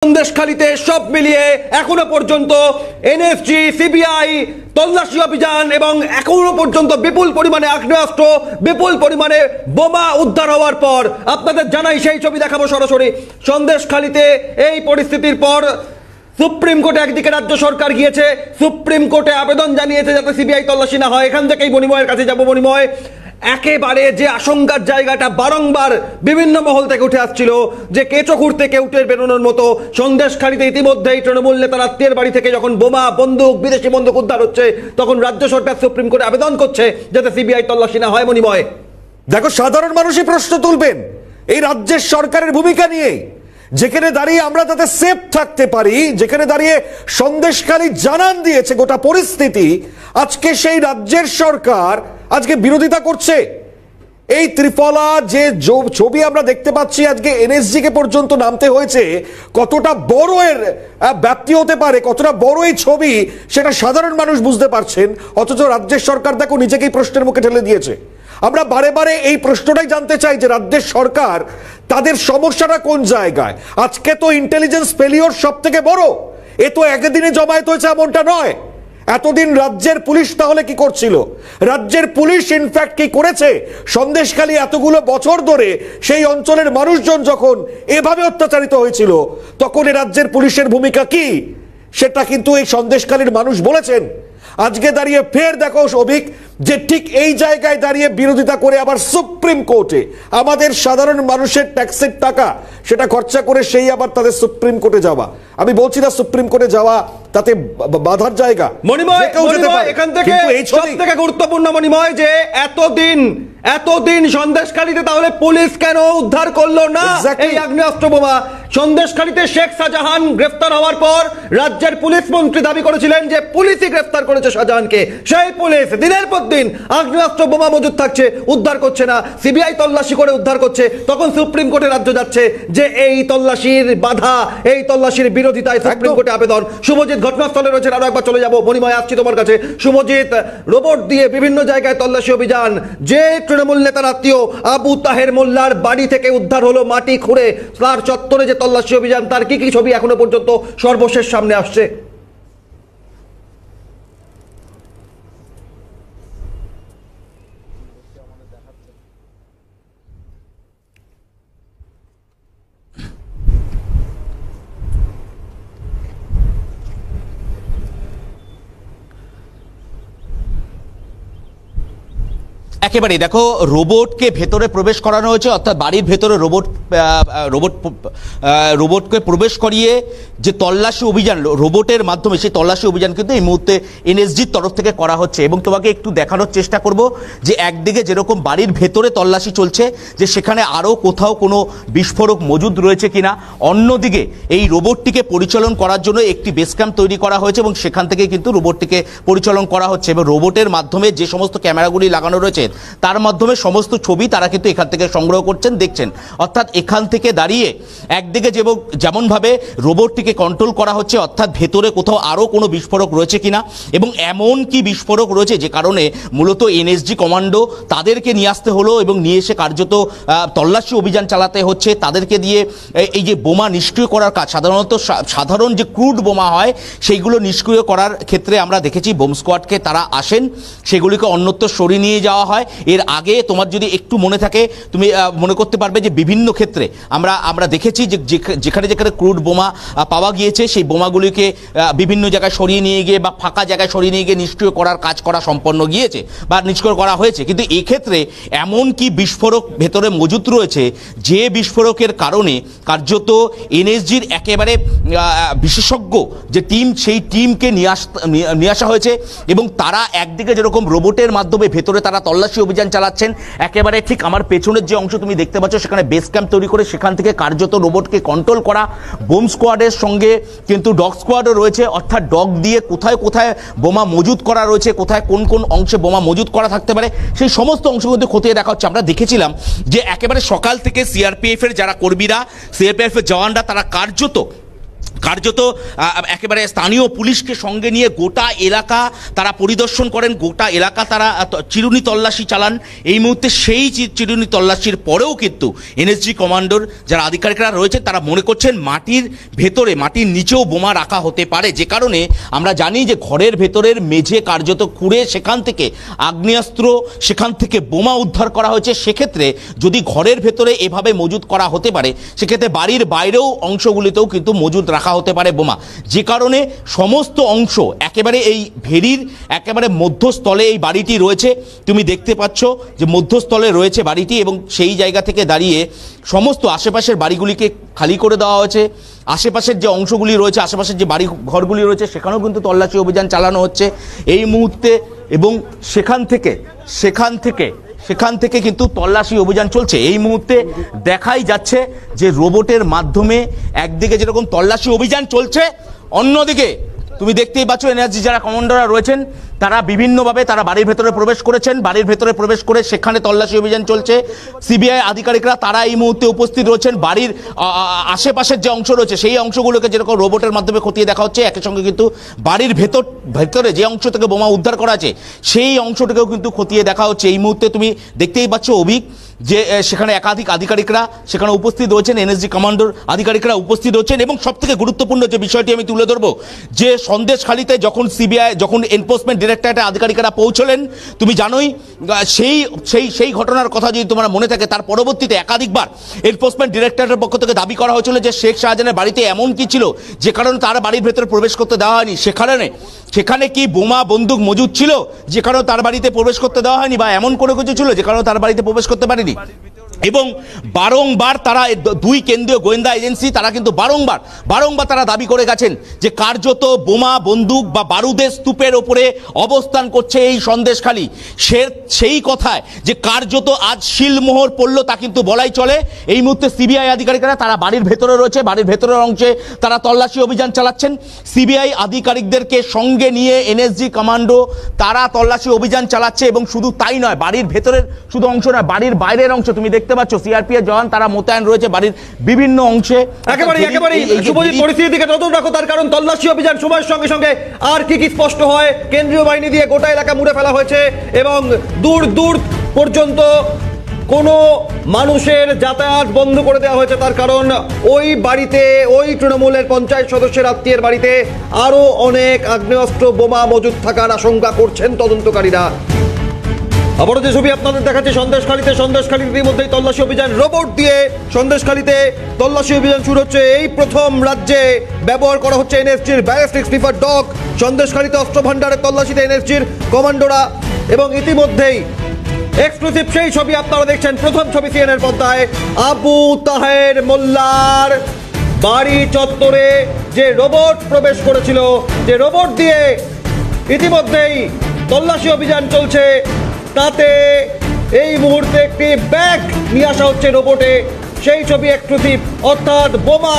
সন্দেশখালীতে সব মিলিয়ে এখনো পর্যন্ত এনএসজি সিবিআই তল্লাশি অভিযান এবং এখনো পর্যন্ত বিপুল পরিমাণে আগ্নেয়াস্ত্র বিপুল পরিমাণে বোমা উদ্ধার হওয়ার পর আপনাদের জানাই সেই ছবি দেখাবো সরাসরি। সন্দেশখালীতে এই পরিস্থিতির পর সুপ্রিম কোর্টে একদিকে রাজ্য সরকার গিয়েছে, সুপ্রিম কোর্টে আবেদন জানিয়েছে যাতে সিবিআই তল্লাশি না হয়। এখান থেকেই মণিময়ের কাছে যাব। মণিময়, একেবারে যে আশঙ্কার জায়গাটা বারংবার বিভিন্ন মহল থেকে উঠে আসছিল যে কেচকুর থেকে উঠে বেরোনোর মতো, সন্দেশখালীতে ইতিমধ্যেই তৃণমূল নেতার আত্মীয়ের বাড়ি থেকে যখন বোমা বন্দুক বিদেশি বন্দুক উদ্ধার হচ্ছে তখন রাজ্য সরকার সুপ্রিম কোর্টে আবেদন করছে যাতে সিবিআই তল্লাশি না হয়। মণিময়, দেখো, সাধারণ মানুষই প্রশ্ন তুলবেন এই রাজ্যের সরকারের ভূমিকা নিয়ে, যেখানে দাঁড়িয়ে আমরা তাতে সেফ থাকতে পারি, যেখানে দাঁড়িয়ে সন্দেশখালী জানান দিয়েছে গোটা পরিস্থিতি, আজকে সেই রাজ্যের সরকার আজকে বিরোধিতা করছে। এই ত্রিফলা যে ছবি আমরা দেখতে পাচ্ছি, আজকে এনএসজি কে পর্যন্ত নামতে হয়েছে, কতটা বড় এর ব্যাপ্তি হতে পারে, কতটা বড় এই ছবি, সেটা সাধারণ মানুষ বুঝতে পারছেন। অথচ রাজ্যের সরকার দেখো নিজেকেই প্রশ্নের মুখে ঠেলে দিয়েছে। আমরা বারে বারে এই প্রশ্নটাই জানতে চাই যে রাজ্যের সরকার তাদের সমস্যাটা কোন জায়গায়। আজকে তো ইন্টেলিজেন্স ফেলিওর সব থেকে বড়, এ তো একদিনে জমায়েত হয়েছে এমনটা নয়। এতদিন রাজ্যের পুলিশ তাহলে কি করছিল? রাজ্যের পুলিশ ইনফ্যাক্ট কি করেছে? সন্দেশখালী এতগুলো বছর ধরে সেই অঞ্চলের মানুষজন যখন এভাবে অত্যাচারিত হয়েছিল তখন এই রাজ্যের পুলিশের ভূমিকা কি, সেটা কিন্তু এই সন্দেশখালীর মানুষ বলেছেন। আজকে দাঁড়িয়ে ফের দেখো অভিক, যে ঠিক এই জায়গায় দাঁড়িয়ে বিরোধিতা করে আবার সুপ্রিম কোর্টে আমাদের সাধারণ মানুষের ট্যাক্সের টাকা সেটা খরচা করে সেই আবার তাদের সুপ্রিম কোর্টে যাওয়া। আমি বলছি না সুপ্রিম কোর্টে যাওয়া তাতে বাধার জায়গা। মণিময়, এখান থেকে সবথেকে গুরুত্বপূর্ণ মণিময় যে এতদিন সন্দেশখালীতে তাহলে পুলিশ কেন উদ্ধার করলো না এই আগ্নেয়াস্ত্র বোমা? সন্দেশখালীতে শেখ শাহজাহান গ্রেফতার হওয়ার পর রাজ্যের পুলিশ মন্ত্রী দাবি করেছিলেন যে পুলিশই গ্রেফতার করেছে শাহজাহানকে। সেই পুলিশ দিনের পর দিন আগ্নেয়াস্ত্র বোমা মজুদ থাকছে, উদ্ধার করছে না, সিবিআই তল্লাশি করে উদ্ধার করছে। তখন সুপ্রিম কোর্টে রাজ্য যাচ্ছে যে এই তল্লাশির বাধা, এই তল্লাশির বিরোধিতায় সুপ্রিম কোর্টে আবেদন। শুভজিৎ ঘটনাস্থলে রয়েছে, আরো একবার চলে যাবো। মণিময়, আসছি তোমার কাছে। শুভজিৎ, রোবট দিয়ে বিভিন্ন জায়গায় তল্লাশি অভিযান, যে তৃণমূল নেতার আত্মীয় আবু তাহের মোল্লার বাড়ি থেকে উদ্ধার হলো মাটি খুঁড়ে, তার চত্বরে যে তল্লাশি অভিযান, তার কি কি ছবি এখনো পর্যন্ত সর্বশেষ সামনে আসছে? একেবারে দেখো, রোবটকে ভেতরে প্রবেশ করানো হয়েছে, অর্থাৎ বাড়ির ভেতরে রোবটকে প্রবেশ করিয়ে যে তল্লাশি অভিযান রোবটের মাধ্যমে, সেই তল্লাশি অভিযান কিন্তু এই মুহূর্তে এনএসজির তরফ থেকে করা হচ্ছে। এবং তোমাকে একটু দেখানোর চেষ্টা করব যে একদিকে যেরকম বাড়ির ভেতরে তল্লাশি চলছে, যে সেখানে আরও কোথাও কোনো বিস্ফোরক মজুদ রয়েছে কিনা, অন্যদিকে এই রোবটটিকে পরিচালন করার জন্য একটি বেস ক্যাম্প তৈরি করা হয়েছে এবং সেখান থেকে কিন্তু রোবটটিকে পরিচালন করা হচ্ছে। এবং রোবটের মাধ্যমে যে সমস্ত ক্যামেরাগুলি লাগানো রয়েছে তার মাধ্যমে সমস্ত ছবি তারা কিন্তু এখান থেকে সংগ্রহ করছেন, দেখছেন। অর্থাৎ এখান থেকে দাঁড়িয়ে একদিকে যেমনভাবে রোবটটিকে কন্ট্রোল করা হচ্ছে, অর্থাৎ ভেতরে কোথাও আরও কোনো বিস্ফোরক রয়েছে কিনা, এবং এমন কি বিস্ফোরক রয়েছে যে কারণে মূলত এনএসজি কমান্ডো তাদেরকে নিয়ে আসতে হলো এবং নিয়ে এসে কার্যত তল্লাশি অভিযান চালাতে হচ্ছে। তাদেরকে দিয়ে এই যে বোমা নিষ্ক্রিয় করার কাজ, সাধারণ যে ক্রুড বোমা হয় সেইগুলো নিষ্ক্রিয় করার ক্ষেত্রে আমরা দেখেছি বোম স্কোয়াডকে তারা আসেন, সেগুলিকে অন্যত্র সরিয়ে নিয়ে যাওয়া হয়। এর আগে তোমার যদি একটু মনে থাকে, তুমি মনে করতে পারবে যে বিভিন্ন ক্ষেত্রে আমরা দেখেছি যে যেখানে ক্রুড বোমা পাওয়া গিয়েছে সেই বোমাগুলিকে বিভিন্ন জায়গায় সরিয়ে নিয়ে গিয়ে বা ফাঁকা জায়গায় সরিয়ে নিয়ে গিয়ে নিষ্ক্রিয় করার কাজ করা সম্পন্ন গিয়েছে বা নিষ্ক্রিয় করা হয়েছে। কিন্তু এক্ষেত্রে এমন কি বিস্ফোরক ভেতরে মজুত রয়েছে যে বিস্ফোরকের কারণে কার্যত এনএসজির একেবারে বিশেষজ্ঞ যে টিম, সেই টিমকে নিয়ে আসা হয়েছে এবং তারা একদিকে যেরকম রোবটের মাধ্যমে ভেতরে তারা তল্লাশি অভিযান চালাচ্ছেন, একেবারে ঠিক আমার পেছনের যে অংশ তুমি দেখতে পাচ্ছ সেখানে বেস ক্যাম্প তৈরি করে সেখান থেকে কার্যত রোবটকে কন্ট্রোল করা। বোম স্কোয়াডের সঙ্গে কিন্তু ডগ স্কোয়াডও রয়েছে, অর্থাৎ ডগ দিয়ে কোথায় কোথায় বোমা মজুদ করা রয়েছে, কোথায় কোন কোন অংশে বোমা মজুদ করা থাকতে পারে, সেই সমস্ত অংশগুলো খতিয়ে দেখা হচ্ছে। আমরা দেখেছিলাম যে একেবারে সকাল থেকে সিআরপিএফ এর যারা কর্মীরা, সিআরপিএফ এর জওয়ানরা তারা কার্যত কার্যত একেবারে স্থানীয় পুলিশকে সঙ্গে নিয়ে গোটা এলাকা তারা পরিদর্শন করেন, গোটা এলাকা তারা চিরুনি তল্লাশি চালান। এই মুহূর্তে সেই চিরুনি তল্লাশির পরেও কিন্তু এনএসজি কমান্ডোর যারা আধিকারিকরা রয়েছেন তারা মনে করছেন মাটির ভেতরে, মাটির নিচেও বোমা রাখা হতে পারে, যে কারণে আমরা জানি যে ঘরের ভেতরের মেঝে কার্যত খুঁড়ে সেখান থেকে আগ্নেয়াস্ত্র, সেখান থেকে বোমা উদ্ধার করা হয়েছে। সেক্ষেত্রে যদি ঘরের ভেতরে এভাবে মজুত করা হতে পারে, সেক্ষেত্রে বাড়ির বাইরেও অংশগুলিতেও কিন্তু মজুত রাখা হতে পারে বোমা, যে কারণে সমস্ত অংশ একেবারে এই ভেরির একেবারে মধ্যস্থলে এই বাড়িটি রয়েছে। তুমি দেখতে পাচ্ছ যে মধ্যস্থলে রয়েছে বাড়িটি, এবং সেই জায়গা থেকে দাঁড়িয়ে সমস্ত আশেপাশের বাড়িগুলিকে খালি করে দেওয়া হয়েছে। আশেপাশের যে অংশগুলি রয়েছে, আশেপাশের যে বাড়ি ঘরগুলি রয়েছে, সেখানেও কিন্তু তল্লাশি অভিযান চালানো হচ্ছে এই মুহূর্তে, এবং সেখান থেকে কিন্তু তল্লাশি অভিযান চলছে। এই মুহূর্তে দেখাই যাচ্ছে যে রোবটের মাধ্যমে একদিকে যেরকম তল্লাশি অভিযান চলছে, অন্যদিকে তুমি দেখতেই পাচ্ছ এনআরজি যারা কমান্ডাররা রয়েছেন তারা বিভিন্নভাবে তারা বাড়ির ভেতরে প্রবেশ করেছেন, বাড়ির ভেতরে প্রবেশ করে সেখানে তল্লাশি অভিযান চলছে। সিবিআই আধিকারিকরা তারা এই মুহূর্তে উপস্থিত রয়েছেন। বাড়ির আশেপাশের যে অংশ রয়েছে সেই অংশগুলোকে যেরকম রোবটের মাধ্যমে খতিয়ে দেখা হচ্ছে, একই সঙ্গে কিন্তু বাড়ির ভেতরে যে অংশ থেকে বোমা উদ্ধার করা আছে সেই অংশটাকেও কিন্তু খতিয়ে দেখা হচ্ছে। এই মুহূর্তে তুমি দেখতেই পাচ্ছ অভিক যে সেখানে একাধিক আধিকারিকরা সেখানে উপস্থিত রয়েছেন, এনএসজি কমান্ডোর আধিকারিকরা উপস্থিত রয়েছেন। এবং সবথেকে গুরুত্বপূর্ণ যে বিষয়টি আমি তুলে ধরবো, যে সন্দেশখালিতে যখন এনফোর্সমেন্ট ডিরেক্টরেটের আধিকারিকরা পৌঁছলেন, তুমি জানোই সেই ঘটনার কথা যদি তোমার মনে থাকে, তার পরবর্তীতে একাধিকবার এনফোর্সমেন্ট ডিরেক্টরেটের পক্ষ থেকে দাবি করা হয়েছিল যে শেখ শাহজাহানের বাড়িতে এমন কি ছিল যে কারণে তার বাড়ির ভেতরে প্রবেশ করতে দেওয়া হয়নি। সেখানে কি বোমা বন্দুক মজুদ ছিল যে কারণে তার বাড়িতে প্রবেশ করতে দেওয়া হয়নি, বা এমন কোনো কিছু ছিল যে কারণে তার বাড়িতে প্রবেশ করতে পারেনি। এবং বারংবার তারা দুই কেন্দ্রীয় গোয়েন্দা এজেন্সি তারা কিন্তু বারংবার তারা দাবি করে গেছেন যে কার্যত বোমা বন্দুক বা বারুদের স্তূপের ওপরে অবস্থান করছে এই সন্দেশখালি। সেই কথায় যে কার্যত আজ শিলমোহর পড়ল তা কিন্তু বলাই চলে। এই মুহূর্তে সিবিআই আধিকারিকরা তারা বাড়ির ভেতরে রয়েছে, বাড়ির ভেতরের অংশে তারা তল্লাশি অভিযান চালাচ্ছেন। সিবিআই আধিকারিকদেরকে সঙ্গে নিয়ে এনএসজি কমান্ডো তারা তল্লাশি অভিযান চালাচ্ছে। এবং শুধু তাই নয়, বাড়ির ভেতরের শুধু অংশ নয়, বাড়ির বাইরের অংশ তুমি দেখতে পাচ্ছ সিআরপিএফ জওয়ান তারা মোতায়েন রয়েছে বাড়ির বিভিন্ন অংশে। একেবারে শুভজিৎ পরিস্থিতির দিকে নজর রাখো, তার কারণ তল্লাশি অভিযান সময়ের সঙ্গে সঙ্গে আর কি স্পষ্ট হয়। কেন্দ্রীয় বাহিনী দিয়ে গোটা এলাকা মুড়ে ফেলা হয়েছে এবং দূর পর্যন্ত কোনো মানুষের যাতায়াত বন্ধ করে দেওয়া হয়েছে। তার কারণ ওই বাড়িতে, ওই তৃণমূলের পঞ্চায়েত সদস্যের আত্মীয়ের বাড়িতে আরো অনেক আগ্নেয়াস্ত্র বোমা মজুদ থাকার আশঙ্কা করছেন তদন্তকারীরা। আবারও যে ছবি আপনাদের দেখাচ্ছি সন্দেশখালীর মধ্যেই তল্লাশি অভিযান, রোবট দিয়ে সন্দেশখালীতে তল্লাশি অভিযান শুরু হচ্ছে। এই প্রথম রাজ্যে ব্যবহার করা হচ্ছে এনএসজির ব্যালিস্টিক স্নিফার ডগ। সন্দেশখালীতে অস্ত্র ভান্ডারের তল্লাশিতে এনএসজির কমান্ডোরা, এবং ইতিমধ্যেই এক্সক্লুসিভ সেই ছবি আপনারা দেখছেন, প্রথম ছবি সিএনএর পর্দায়। আবু তাহের মোল্লার বাড়ি চত্বরে যে রোবট প্রবেশ করেছিল, যে রোবট দিয়ে ইতিমধ্যেই তল্লাশি অভিযান চলছে, তাতে এই মুহূর্তে একটি ব্যাগ নিয়ে আসা হচ্ছে রোবটে। সেই ছবি এক্সক্লুসিভ, অর্থাৎ বোমা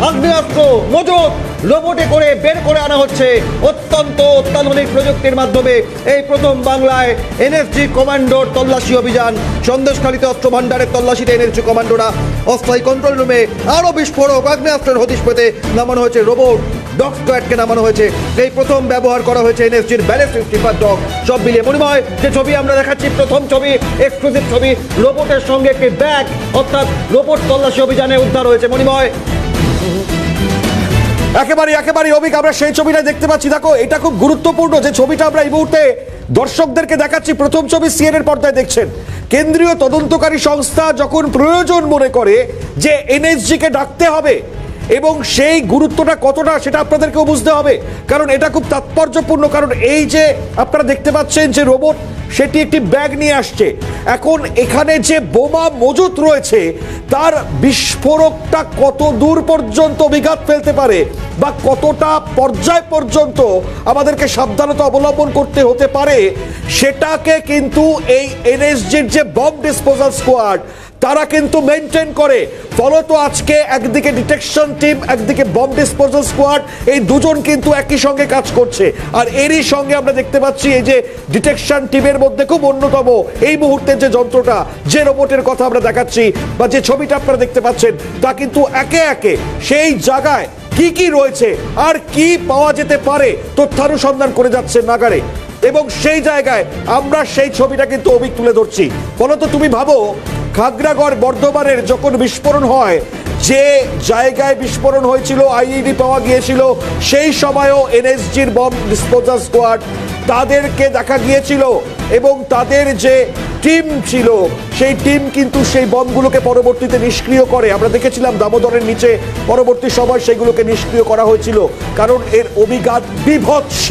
আগ্নেয়াস্ত্র মজুদ রোবটে করে বের করে আনা হচ্ছে অত্যন্ত অত্যাধুনিক প্রযুক্তির মাধ্যমে। এই প্রথম বাংলায় এনএসজি কমান্ডোর তল্লাশি অভিযান। সন্দেশখালীতে অস্ত্র ভান্ডারের তল্লাশিতে এনএসজি কমান্ডোরা অস্থায়ী কন্ট্রোল রুমে আরও বিস্ফোরক আগ্নেয়াস্ত্রের হদিশ পেতে নামানো হয়েছে রোবট। ডগ স্কোয়াডকে নামানো হয়েছে। এই প্রথম ব্যবহার করা হয়েছে এনএসজির ব্যালিস্টিক স্নিফার ডগ। সব মিলিয়ে মনিময় যে ছবি আমরা দেখাচ্ছি, প্রথম ছবি, এক্সক্লুসিভ ছবি, রোবটের সঙ্গে একটি ব্যাগ, অর্থাৎ রোবট তল্লাশি অভিযানে উদ্ধার হয়েছে। মনিময় একেবারে অভিক আমরা সেই ছবিটা দেখতে পাচ্ছি। দেখো, এটা খুব গুরুত্বপূর্ণ যে ছবিটা আমরা এই মুহূর্তে দর্শকদেরকে দেখাচ্ছি। প্রথম ছবি সিএনএর পর্দায় দেখছেন। কেন্দ্রীয় তদন্তকারী সংস্থা যখন প্রয়োজন মনে করে যে এনএসজিকে ডাকতে হবে, এবং সেই গুরুত্বটা কতটা সেটা আপনাদেরকেও বুঝতে হবে, কারণ এটা খুব তাৎপর্যপূর্ণ। কারণ এই যে আপনারা দেখতে পাচ্ছেন যে রোবট সেটি একটি ব্যাগ নিয়ে আসছে। এখন এখানে যে বোমা মজুত রয়েছে তার বিস্ফোরকটা কত দূর পর্যন্ত বিঘাত ফেলতে পারে বা কতটা পর্যায় পর্যন্ত আমাদেরকে সাবধানতা অবলম্বন করতে হতে পারে, সেটাকে কিন্তু এই এনএসজির যে বম্ব ডিসপোজাল স্কোয়াড তারা কিন্তু মেনটেন করে। ফলত আজকে একদিকে ডিটেকশন টিম, একদিকে বম্ব ডিসপোজাল স্কোয়াড, এই দুজন কিন্তু একই সঙ্গে কাজ করছে। আর এরই সঙ্গে আমরা দেখতে পাচ্ছি এই যে ডিটেকশন টিমের মধ্যে খুব অন্যতম এই মুহূর্তে যে যন্ত্রটা, যে রোবটের কথা আমরা দেখাচ্ছি বা যে ছবিটা আপনারা দেখতে পাচ্ছেন, তা কিন্তু একে একে সেই জায়গায় কি কি রয়েছে আর কি পাওয়া যেতে পারে তথ্যানুসন্ধান করে যাচ্ছে নাগারে, এবং সেই জায়গায় আমরা সেই ছবিটা কিন্তু অভিক তুলে ধরছি। ফলত তুমি ভাবো খাগড়াগড় বর্ধমানের যখন বিস্ফোরণ হয়, যে জায়গায় বিস্ফোরণ হয়েছিল আইইডি পাওয়া গিয়েছিল, সেই সময়ও এনএসজির বম ডিসপোজাল স্কোয়াড তাদেরকে দেখা গিয়েছিল এবং তাদের যে টিম ছিল সেই টিম কিন্তু সেই বমগুলোকে পরবর্তীতে নিষ্ক্রিয় করে। আমরা দেখেছিলাম দামোদরের নিচে পরবর্তী সময় সেগুলোকে নিষ্ক্রিয় করা হয়েছিল, কারণ এর অভিঘাত বিভৎস।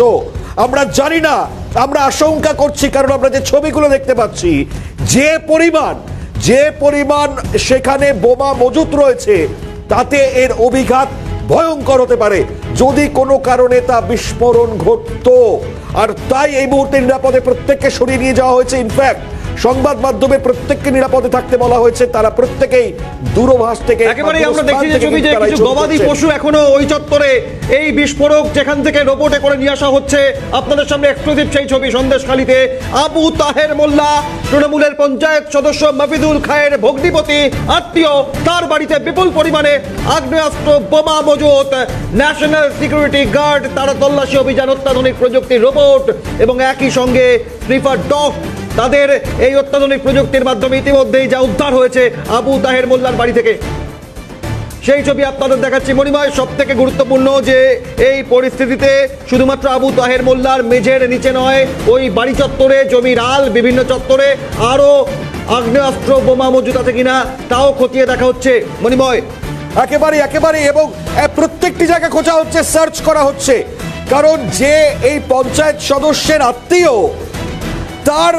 আমরা জানি না, আমরা আশঙ্কা করছি, কারণ আমরা যে ছবিগুলো দেখতে পাচ্ছি, যে পরিমাণ সেখানে বোমা মজুত রয়েছে, তাতে এর অভিঘাত ভয়ঙ্কর হতে পারে যদি কোনো কারণে তা বিস্ফোরণ ঘটতো। আর তাই এই মুহূর্তে নিরাপদে প্রত্যেককে সরিয়ে নিয়ে যাওয়া হয়েছে। ইনফ্যাক্ট সংবাদ মাধ্যমে প্রত্যেককে নিরাপদে থাকতে বলা হয়েছে। তারা প্রত্যেকেই দূরভাষ থেকে, একেবারেই আমরা দেখছি যে ছবি যে কিছু গবাদি পশু এখনো ওই চত্বরে এই বিস্ফোরক যেখান থেকে রোবটে করে নিয়ে আসা হচ্ছে। আপনাদের সামনে এক্সক্লুসিভ সেই ছবি সন্দেশখালীতে আবু তাহের মোল্লা, তৃণমূলের পঞ্চায়েত সদস্য মফিদুল খায়ের ভগ্নিপতি আত্মীয়, তার বাড়িতে বিপুল পরিমাণে আগ্নেয়াস্ত্র বোমা মজুত। ন্যাশনাল সিকিউরিটি গার্ড তারা তল্লাশি অভিযান, অত্যাধুনিক প্রযুক্তির রোবট এবং একই সঙ্গে স্নিফার ডগ, তাদের এই অত্যাধুনিক প্রযুক্তির মাধ্যমে ইতিমধ্যেই যা উদ্ধার হয়েছে আবু তাহের মোল্লার বাড়ি থেকে, সেই ছবি আপনাদের দেখাচ্ছি। মণিময়, সব থেকে গুরুত্বপূর্ণ যে এই পরিস্থিতিতে শুধুমাত্র আবু তাহের মোল্লার মেঝের নিচে নয়, ওই বাড়ি চত্বরে, জমির আল, বিভিন্ন চত্বরে আরো আগ্নেয়াস্ত্র বোমা মজুত আছে কিনা তাও খতিয়ে দেখা হচ্ছে। মণিময়, একেবারে এবং প্রত্যেকটি জায়গা খোঁজা হচ্ছে, সার্চ করা হচ্ছে, কারণ যে এই পঞ্চায়েত সদস্যের আত্মীয়, তার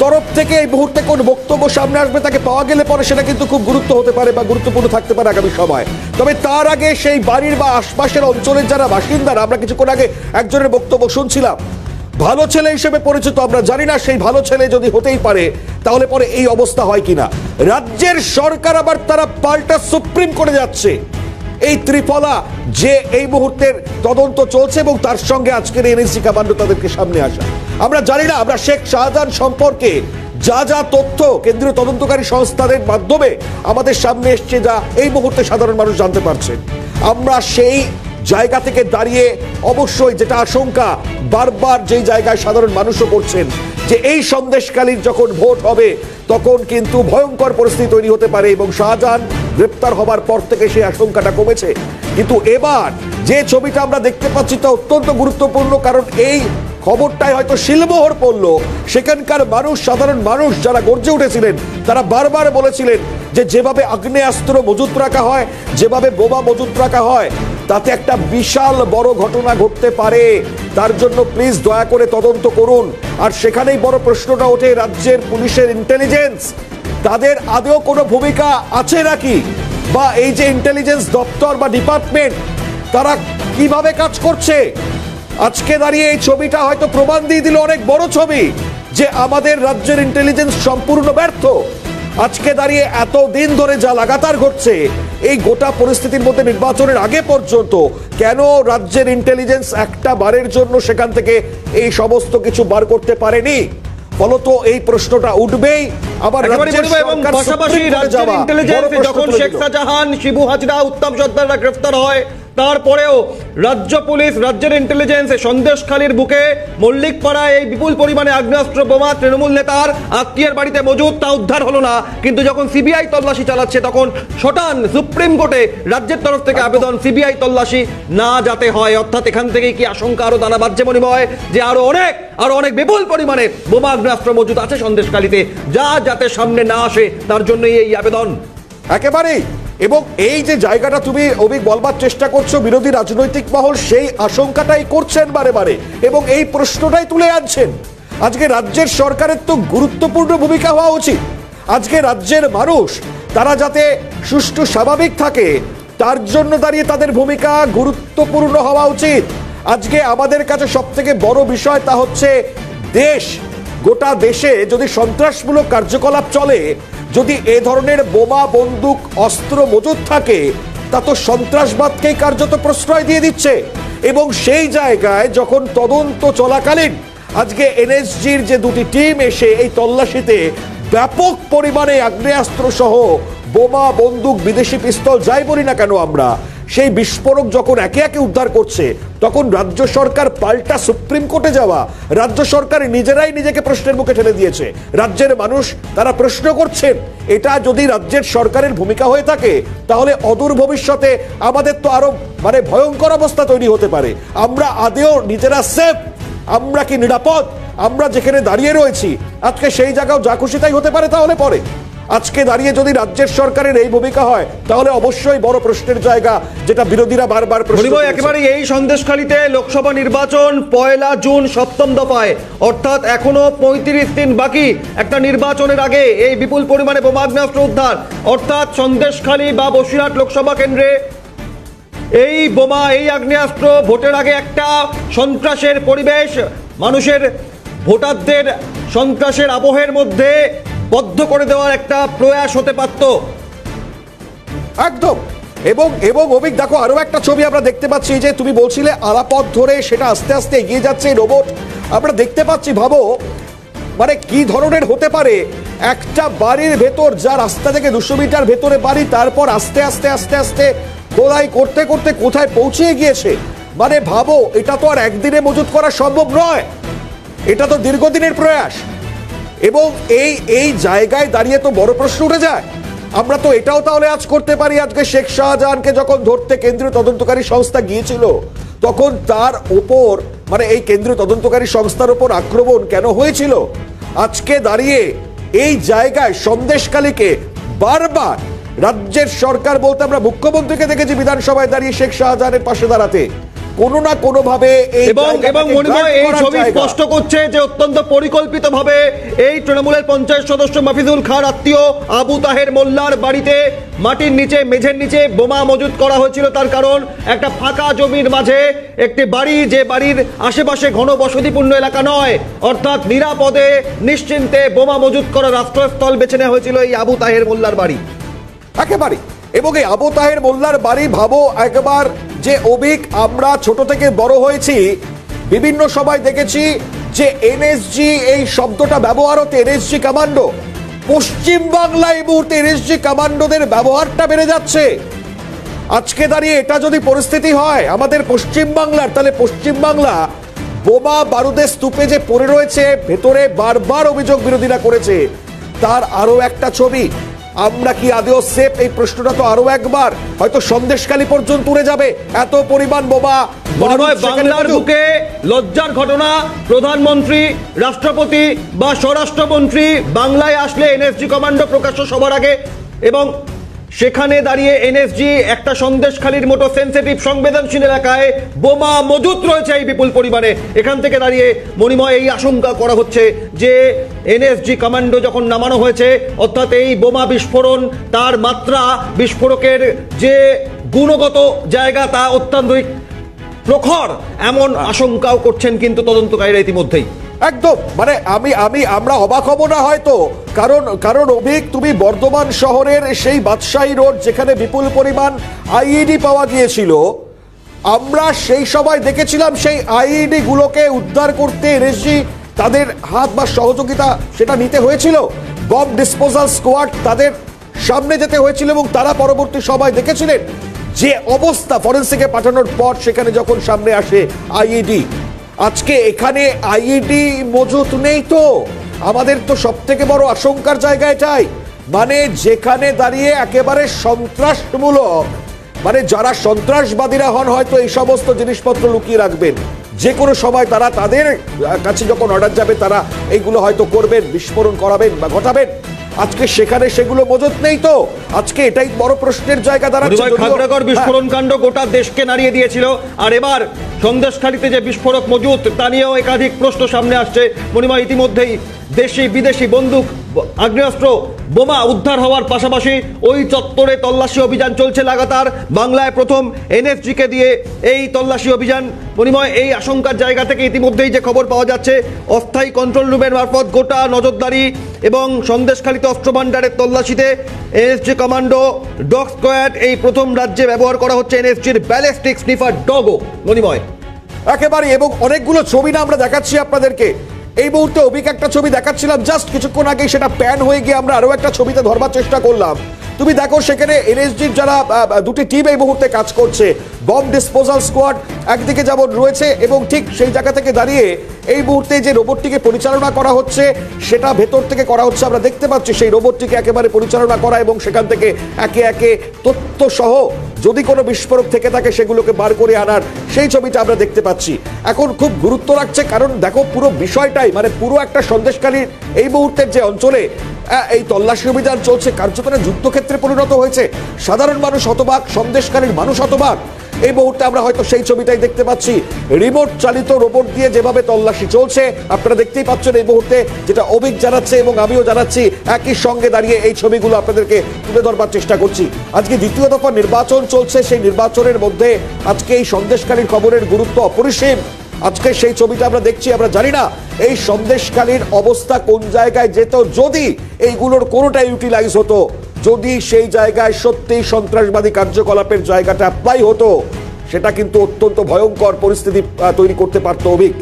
তরফ থেকে এই মুহূর্তে কোন বক্তব্য সামনে আসবে তাকে পাওয়া গেলে পরে সেটা কিন্তু খুব গুরুত্ব হতে পারে বা গুরুত্বপূর্ণ থাকতে পারে আগামী সময়। তবে তার আগে সেই বাড়ির বা আশপাশের অঞ্চলের যারা বাসিন্দারা, আমরা কিছুক্ষণ আগে একজনের বক্তব্য শুনছিলাম, ভালো ছেলে হিসেবে পরিচিত, আমরা জানি না সেই ভালো ছেলে যদি হতেই পারে তাহলে পরে এই অবস্থা হয় কিনা। রাজ্যের সরকার আবার তারা পাল্টা সুপ্রিম করে যাচ্ছে। এই ত্রিফলা যে এই মুহূর্তের তদন্ত চলছে এবং তার সঙ্গে আজকের এনএসজি কমান্ডো তাদেরকে সামনে আসা, আমরা জানি না। আমরা শেখ শাহজাহান সম্পর্কে যা যা তথ্য কেন্দ্রীয় তদন্তকারী সংস্থাদের মাধ্যমে আমাদের সামনে এসছে, যা এই মুহূর্তে সাধারণ মানুষ জানতে পারছেন, আমরা সেই জায়গা থেকে দাঁড়িয়ে অবশ্যই যেটা আশঙ্কা বারবার যেই জায়গায় সাধারণ মানুষও করছেন, যে এই সন্দেশকালীন যখন ভোট হবে তখন কিন্তু ভয়ঙ্কর পরিস্থিতি তৈরি হতে পারে, এবং শাহজাহান গ্রেপ্তার হবার পর থেকে সেই আশঙ্কাটা কমেছে। কিন্তু এবার যে ছবিটা আমরা দেখতে পাচ্ছি তা অত্যন্ত গুরুত্বপূর্ণ, কারণ এই খবরটাই হয়তো শিলমোহর পড়লো সেখানকার মানুষ, সাধারণ মানুষ যারা গর্জে উঠেছিলেন, তারা বারবার বলেছিলেন যে যেভাবে আগ্নেয়াস্ত্র মজুত রাখা হয়, যেভাবে বোমা মজুত রাখা হয়, তাতে একটা বিশাল বড় ঘটনা ঘটতে পারে। তার জন্য প্লিজ দয়া করে তদন্ত করুন। আর সেখানেই বড় প্রশ্নটা ওঠে, রাজ্যের পুলিশের ইন্টেলিজেন্স, তাদের আদৌ কোনো ভূমিকা আছে নাকি, বা এই যে ইন্টেলিজেন্স দপ্তর বা ডিপার্টমেন্ট তারা কিভাবে কাজ করছে। আজকে দাঁড়িয়ে এই ছবিটা হয়তো প্রমাণ দিয়ে দিল, অনেক বড় ছবি, যে আমাদের রাজ্যের ইন্টেলিজেন্স সম্পূর্ণ ব্যর্থ। আজকে দাঁড়িয়ে এত দিন ধরে যা লাগাতার ঘটছে, এই গোটা পরিস্থিতির মধ্যে নির্বাচনের আগে পর্যন্ত কেন রাজ্যের ইন্টেলিজেন্স একটা বারের জন্য সেখান থেকে এই সমস্ত কিছু বার করতে পারেনি? ফলত এই প্রশ্নটা উঠবেই। আবার পাশাপাশি রাজ্যের ইন্টেলিজেন্স যখন শেখ শাহজাহান, শিবু হাজরা, উত্তম সর্দাররা গ্রেফতার হয়, তারপরেও রাজ্য পুলিশ, রাজ্যের ইন্টেলিজেন্স সন্দেশখালীর বুকে মল্লিকপাড়ায় এই বিপুল পরিমাণে আগ্নেয়াস্ত্র বোমা তৃণমূল নেতার আত্মীয়ের বাড়িতে মজুদ, তা উদ্ধার হলো না। কিন্তু যখন সিবিআই তল্লাশি চালাচ্ছে তখন শটান সুপ্রিম কোর্টে রাজ্যের তরফ থেকে আবেদন সিবিআই তল্লাশি না যাতে হয়। অর্থাৎ এখান থেকেই কি আশঙ্কা আরো দানা বাঁধছে মণিময়, যে আরো অনেক বিপুল পরিমাণে বোমা আগ্নেয়াস্ত্র মজুদ আছে সন্দেশখালীতে, যা যাতে সামনে না আসে তার জন্যই এই আবেদন। একেবারেই। এবং এই যে জায়গাটা তুমি অভিক বলবার চেষ্টা করছো, বিরোধী রাজনৈতিক মহল সেই আশঙ্কাটাই করছেন বারে বারে এবং এই প্রশ্নটাই তুলে আনছেন। আজকে রাজ্যের সরকারের তো গুরুত্বপূর্ণ ভূমিকা হওয়া উচিত। আজকে রাজ্যের মানুষ তারা যাতে সুষ্ঠু স্বাভাবিক থাকে, তার জন্য দাঁড়িয়ে তাদের ভূমিকা গুরুত্বপূর্ণ হওয়া উচিত। আজকে আমাদের কাছে সব থেকে বড় বিষয় তা হচ্ছে গোটা দেশে যদি সন্ত্রাসমূলক কার্যকলাপ চলে, যদি এ ধরনের বোমা, বন্দুক, অস্ত্র মজুদ থাকে, তা তো সন্ত্রাসবাদকেই কার্যত প্রশ্রয় দিয়ে দিচ্ছে। এবং সেই জায়গায় যখন তদন্ত চলাকালীন আজকে এনএসজির যে দুটি টিম এসে এই তল্লাশিতে ব্যাপক পরিমাণে আগ্নেয়াস্ত্র সহ বোমা, বন্দুক, বিদেশি পিস্তল, যাই বলি না কেন আমরা, সেই বিস্ফোরক যখন একে একে উদ্ধার করছে, তখন রাজ্য সরকার পাল্টা সুপ্রিম কোর্টে যাওয়া, রাজ্য সরকার নিজেরাই নিজেকে প্রশ্নের মুখে ঠেলে দিয়েছে। রাজ্যের মানুষ তারা প্রশ্ন করছেন, এটা যদি রাজ্যের সরকারের ভূমিকা হয়ে থাকে তাহলে অদূর ভবিষ্যতে আমাদের তো আরো ভয়ঙ্কর অবস্থা তৈরি হতে পারে। আমরা আদেও নিজেরা সেফ? আমরা কি নিরাপদ? আমরা যেখানে দাঁড়িয়ে রয়েছি আজকে সেই জায়গাও যা খুশি তাই হতে পারে তাহলে পরে। আজকে দাঁড়িয়ে যদি রাজ্যের সরকারের এই ভূমিকা হয় তাহলে অবশ্যই বড় প্রশ্নের জায়গা, যেটা বিরোধীরা বারবার প্রশ্ন করেছে। একেবারে এই সন্দেশখালীতে লোকসভা নির্বাচন 1 জুন 7ম দফায়, অর্থাৎ এখনো 35 দিন বাকি একটা নির্বাচনের আগে এই বিপুল পরিমাণে বোমাগ্নেয়াস্ত্র উদ্ধার, অর্থাৎ সন্দেশখালী বা বসিরহাট লোকসভা কেন্দ্রে এই বোমা, এই আগ্নেয়াস্ত্র ভোটের আগে একটা সন্ত্রাসের পরিবেশ, মানুষের ভোটারদের সন্ত্রাসের আবহের মধ্যে বদ্ধ করে দেওয়ার একটা প্রয়াস হতে পারত। একদম। এবং এবং অভিক দেখো আরো একটা ছবি আমরা দেখতে পাচ্ছি, যে তুমি বলছিলে আলাপথ ধরে সেটা আস্তে আস্তে এগিয়ে যাচ্ছে রোবট, আমরা দেখতে পাচ্ছি। ভাবো কি ধরনের হতে পারে একটা বাড়ির ভেতর, যা রাস্তা থেকে 200 মিটার ভেতরে বাড়ি, তারপর আস্তে আস্তে আস্তে আস্তে খোদাই করতে করতে কোথায় পৌঁছে গিয়েছে। ভাবো, এটা তো আর একদিনে মজুত করা সম্ভব নয়, এটা তো দীর্ঘদিনের প্রয়াস। এবং এই জায়গায় দাঁড়িয়ে তো বড় প্রশ্ন উঠে যায়, আমরা তো এটাও তাহলে আজ করতে পারি, আজকে শেখ শাহজাহানকে যখন ধরতে কেন্দ্রীয় তদন্তকারী সংস্থা গিয়েছিল তখন তার ওপর এই কেন্দ্রীয় তদন্তকারী সংস্থার উপর আক্রমণ কেন হয়েছিল? আজকে দাঁড়িয়ে এই জায়গায় সন্দেশখালীকে বারবার রাজ্যের সরকার বলতে, আমরা মুখ্যমন্ত্রীকে দেখেছি বিধানসভায় দাঁড়িয়ে শেখ শাহজাহানের পাশে দাঁড়াতে, কোনো না কোনো ভাবে এই ছবি স্পষ্ট করছে যে অত্যন্ত পরিকল্পিতভাবে এই তৃণমূলের পঞ্চায়েত সদস্য মাফিজুল খান আত্মীয় আবু তাহের মোল্লার বাড়িতে মাটির নিচে, মেঝের নিচে বোমা মজুত করা হয়েছিল। তার কারণ একটা ফাঁকা জমির মাঝে একটি বাড়ি, যে বাড়ির আশেপাশে ঘন বসতিপূর্ণ এলাকা নয়, অর্থাৎ নিরাপদে নিশ্চিন্তে বোমা মজুত করার আশ্রয়স্থল বেছে নেওয়া হয়েছিল এই আবু তাহের মোল্লার বাড়ি। একেবারে। এবং এই আবু তাহের মোল্লার বাড়ি, ভাবো একবার, যে অভিক আমরা ছোট থেকে বড় হয়েছি, বিভিন্ন সময় দেখেছি যে এনএসজি এই শব্দটা ব্যবহার হতে, এনএসজি কমান্ডো, পশ্চিম বাংলায় এই মুহূর্তে এনএসজি কমান্ডোদের ব্যবহারটা বেড়ে যাচ্ছে। আজকে দাঁড়িয়ে এটা যদি পরিস্থিতি হয় আমাদের পশ্চিম বাংলার, তাহলে পশ্চিম বাংলা বোমা বারুদের স্তূপে যে পড়ে রয়েছে ভেতরে, বারবার অভিযোগ বিরোধীরা করেছে, তার আরো একটা ছবি। আমরা কি আদেও সেফ? এই প্রশ্নটা তো আরো একবার হয়তো সন্দেশখালী পর্যন্ত উড়ে যাবে, এত পরিমাণ বোমা। বাংলার বুকে লজ্জার ঘটনা, প্রধানমন্ত্রী, রাষ্ট্রপতি বা স্বরাষ্ট্রমন্ত্রী বাংলায় আসলে এনএসজি কমান্ডো প্রকাশ্য সবার আগে, এবং সেখানে দাঁড়িয়ে এনএসজি একটা সন্দেশখালীর মতো সেন্সিটিভ সংবেদনশীল এলাকায় বোমা মজুত রয়েছে এই বিপুল পরিমাণে। এখান থেকে দাঁড়িয়ে মণিময় এই আশঙ্কা করা হচ্ছে যে এনএসজি কমান্ডো যখন নামানো হয়েছে, অর্থাৎ এই বোমা বিস্ফোরণ, তার মাত্রা, বিস্ফোরকের যে গুণগত জায়গা তা অত্যন্ত প্রখর, এমন আশঙ্কাও করছেন কিন্তু তদন্তকারীরা ইতিমধ্যেই। একদম। আমরা অবাক হব না হয়তো, কারণ অভিক, তুমি বর্ধমান শহরের সেই বাদশাহী রোড যেখানে বিপুল পরিমাণ আইইডি পাওয়া গিয়েছিল, আমরা সেই সময় দেখেছিলাম সেই আইইডি গুলোকে উদ্ধার করতে এনএসজি তাদের হাত বা সহযোগিতা সেটা নিতে হয়েছিল, বম ডিসপোজাল স্কোয়াড তাদের সামনে যেতে হয়েছিল, এবং তারা পরবর্তী সময় দেখেছিলেন যে অবস্থা ফরেন্সিকে পাঠানোর পর সেখানে যখন সামনে আসে আইইডি। আজকে এখানে আইইডি মজুত নেই, তো আমাদের তো সব থেকে বড় আশঙ্কার জায়গা এটাই, যেখানে দাঁড়িয়ে একেবারে সন্ত্রাসমূলক, যারা সন্ত্রাসবাদীরা হন হয়তো এই সমস্ত জিনিসপত্র লুকিয়ে রাখবেন, যে কোনো সময় তারা তাদের কাছে যখন অর্ডার যাবে তারা এইগুলো হয়তো করবেন, বিস্ফোরণ করাবেন বা ঘটাবেন। আজকে সেখানে সেগুলো মজুত নেই, তো আজকে এটাই বড় প্রশ্নের জায়গা দাঁড়াচ্ছে। খাগড়াগড় বিস্ফোরণ কাণ্ড গোটা দেশকে নাড়িয়ে দিয়েছিল, আর এবার সন্দেশখালীতে যে বিস্ফোরক মজুত তা নিয়েও একাধিক প্রশ্ন সামনে আসছে। মণিময়, ইতিমধ্যেই দেশি বিদেশি বন্দুক, আগ্নেয়াস্ত্র, বোমা উদ্ধার হওয়ার পাশাপাশি ওই চত্বরে তল্লাশি অভিযান চলছে লাগাতার। বাংলায় প্রথম এনএসজিকে দিয়ে এই তল্লাশি অভিযান। মণিময়, এই আশঙ্কার জায়গা থেকে ইতিমধ্যেই যে খবর পাওয়া যাচ্ছে, অস্থায়ী কন্ট্রোল রুমের মারফত গোটা নজরদারি এবং সন্দেশখালীতে অস্ত্র ভাণ্ডারের তল্লাশিতে এনএসজি কমান্ডো, ডগ স্কোয়াড, এই প্রথম রাজ্যে ব্যবহার করা হচ্ছে এনএসজির ব্যালিস্টিক স্নিফার ডগও। মণিময়, একেবারে। এবং অনেকগুলো ছবি না আমরা দেখাচ্ছি আপনাদেরকে, এই মুহূর্তে অভিক একটা ছবি দেখাচ্ছিলাম জাস্ট কিছুক্ষণ আগে, সেটা প্যান হয়ে গিয়ে আমরা আরো একটা ছবিতে ধরবার চেষ্টা করলাম। তুমি দেখো সেখানে এনএসজির যারা দুটি টিম এই মুহূর্তে কাজ করছে, বম্ব ডিসপোজাল স্কোয়াড একদিকে যেমন রয়েছে এবং ঠিক সেই জায়গা থেকে দাঁড়িয়ে এই মুহূর্তে যে রোবটটিকে পরিচালনা করা হচ্ছে সেটা ভেতর থেকে করা হচ্ছে। আমরা দেখতে পাচ্ছি সেই রোবটটিকে একেবারে পরিচালনা করা এবং সেখান থেকে একে একে তথ্য সহ যদি কোনো বিস্ফোরক থেকে থাকে সেগুলোকে বার করে আনার সেই ছবিটা আমরা দেখতে পাচ্ছি। এখন খুব গুরুত্ব রাখছে, কারণ দেখো পুরো বিষয়টাই মানে পুরো একটা সন্দেশখালীর এই মুহূর্তের যে অঞ্চলে এই তল্লাশি অভিযান চলছে কার্যত যুদ্ধক্ষেত্রে পরিণত হয়েছে। সাধারণ মানুষ হতবাক, সন্দেশখালীর মানুষ হতবাক। এই মুহূর্তে আমরা হয়তো সেই ছবিটাই দেখতে পাচ্ছি, রিমোট চালিত রোবট দিয়ে যেভাবে তল্লাশি চলছে আপনারা দেখতেই পাচ্ছেন এই মুহূর্তে, যেটা অভিক জানাচ্ছে এবং আমিও জানাচ্ছি, একই সঙ্গে দাঁড়িয়ে এই ছবিগুলো আপনাদেরকে তুলে ধরবার চেষ্টা করছি। আজকে দ্বিতীয় দফা নির্বাচন চলছে, সেই নির্বাচনের মধ্যে আজকে এই সন্দেশখালীর খবরের গুরুত্ব অপরিসীম। আজকে সেই ছবিটা আমরা দেখছি, আমরা জানি না এই সন্দেশখালীর অবস্থা কোন জায়গায় যেত যদি এইগুলোর কোনোটা ইউটিলাইজ হতো, যদি সেই জায়গায় সত্যি সন্ত্রাসবাদী কার্যকলাপের জায়গাটা অ্যাপ্লাই হতো, সেটা কিন্তু অত্যন্ত ভয়ঙ্কর পরিস্থিতি তৈরি করতে পারতো অভিক।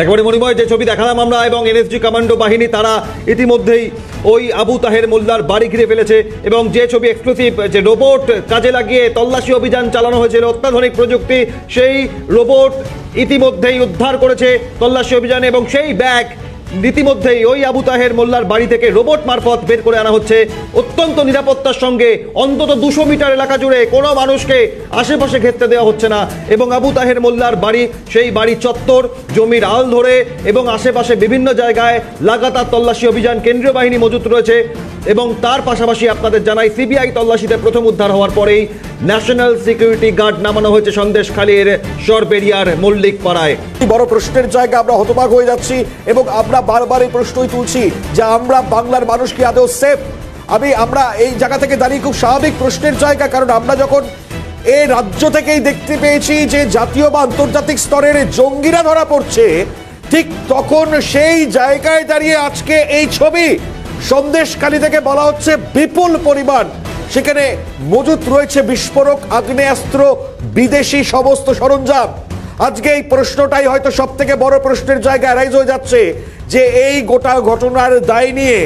একেবারে মণিময়, যে ছবি দেখালাম আমরা এবং এনএসজি কমান্ডো বাহিনী তারা ইতিমধ্যেই ওই আবু তাহের মোল্লার বাড়ি ঘিরে ফেলেছে এবং যে ছবি এক্সক্লুসিভ যে রোবট কাজে লাগিয়ে তল্লাশি অভিযান চালানো হয়েছিল অত্যাধুনিক প্রযুক্তি, সেই রোবট ইতিমধ্যেই উদ্ধার করেছে তল্লাশি অভিযানে এবং সেই ব্যাগ ইতিমধ্যেই ওই আবু তাহের মোল্লার বাড়ি থেকে রোবট মারফত বের করে আনা হচ্ছে অত্যন্ত নিরাপত্তার সঙ্গে। অন্তত 200 মিটার এলাকা জুড়ে কোনো মানুষকে আশেপাশে ঘেরতে দেওয়া হচ্ছে না এবং আবু তাহের মোল্লার বাড়ি, সেই বাড়ি চত্বর, জমির আল ধরে এবং আশেপাশে বিভিন্ন জায়গায় লাগাতার তল্লাশি অভিযান কেন্দ্রীয় বাহিনী মজুত রয়েছে এবং তার পাশাপাশি আপনাদের জানাই সিবিআই তল্লাশিতে প্রথম উদ্ধার হওয়ার পরেই ন্যাশনাল সিকিউরিটি গার্ড নামানো হয়েছে সন্দেশখালীর সরবেরিয়ার মল্লিক পাড়ায়। বড় প্রশ্নের জায়গা, আমরা হতবাক হয়ে যাচ্ছি এবং আমরা বারবার এই প্রশ্নই তুলছি যে আমরা বাংলার মানুষ কি আদৌ সেফ? আমরা এই জায়গা থেকে দাঁড়িয়ে খুব স্বাভাবিক প্রশ্নের জায়গা, কারণ আমরা যখন এই রাজ্য থেকেই দেখতে পেয়েছি যে জাতীয় বা আন্তর্জাতিক স্তরের জঙ্গিরা ধরা পড়ছে, ঠিক তখন সেই জায়গায় দাঁড়িয়ে আজকে এই ছবি সন্দেশখালী থেকে বলা হচ্ছে বিপুল পরিমাণ সেখানে মজুত রয়েছে বিস্ফোরক, আগ্নেয়াস্ত্র, বিদেশি সমস্ত সরঞ্জাম। আজকে এই প্রশ্নটাই হয়তো সব থেকে বড় প্রশ্নের জায়গায় রাইজ হয়ে যাচ্ছে যে এই গোটা ঘটনার দায় নিয়ে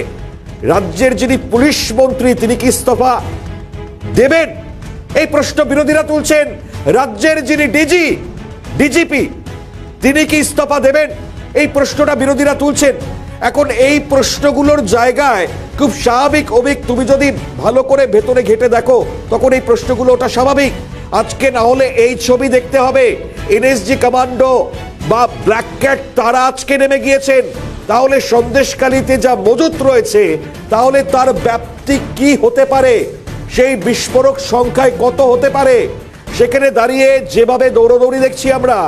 রাজ্যের যিনি পুলিশ মন্ত্রী তিনি কি ইস্তফা দেবেন? এই প্রশ্ন বিরোধীরা তুলছেন। রাজ্যের যিনি ডিজিপি তিনি কি ইস্তফা দেবেন? এই প্রশ্নটা বিরোধীরা তুলছেন। এখন এই প্রশ্নগুলোর জায়গায় খুব স্বাভাবিক অভিক, তুমি যদি ভালো করে ভেতরে ঘেটে দেখো তখন এই প্রশ্নগুলো ওটা স্বাভাবিক। আজকে না হলে এই ছবি দেখতে হবে, এনএসজি কমান্ডো বা ব্ল্যাক ক্যাট তারা আজকে নেমে গিয়েছেন, তাহলে সন্দেশখালীতে যা মজুত রয়েছে তাহলে তার ব্যাপ্তি কি হতে পারে, সেই বিস্ফোরক সংখ্যায় কত হতে পারে। সেখানে দাঁড়িয়ে যেভাবে দৌড়দৌড়ি দেখছি আমরা,